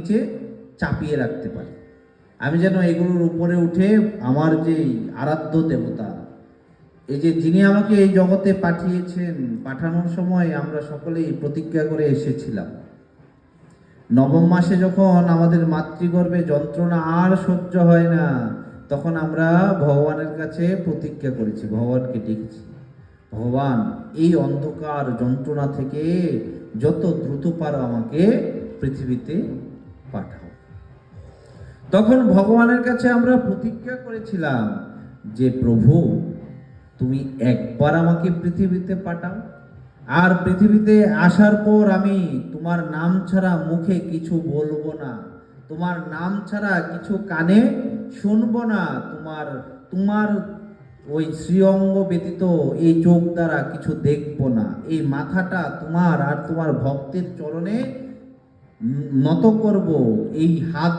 নিচে চাপিয়ে রাখতে পারি। আমি যেন এগুলোর উপরে উঠে আমার যে আরাধ্য দেবতা, এই যে যিনি আমাকে এই জগতে পাঠিয়েছেন, পাঠানোর সময় আমরা সকলেই প্রতিজ্ঞা করে এসেছিলাম। নবম মাসে যখন আমাদের মাতৃগর্ভে যন্ত্রণা আর সহ্য হয় না, তখন আমরা ভগবানের কাছে প্রতিজ্ঞা করেছি, ভগবানকে ডেকেছি, ভগবান এই অন্ধকার যন্ত্রণা থেকে যত দ্রুত পারো আমাকে পৃথিবীতে পাঠাও। তখন ভগবানের কাছে আমরা প্রতিজ্ঞা করেছিলাম যে প্রভু, তুমি একবার আমাকে পৃথিবীতে পাঠাও, আর পৃথিবীতে আসার পর আমি তোমার নাম ছাড়া মুখে কিছু বলবো না, তোমার নাম ছাড়া কিছু কানে শুনবো না, তোমার তোমার ওই শ্রীঅঙ্গ ব্যতীত এই চোখ দ্বারা কিছু দেখবো না, এই মাথাটা তোমার আর তোমার ভক্তের চরণে নত করব, এই হাত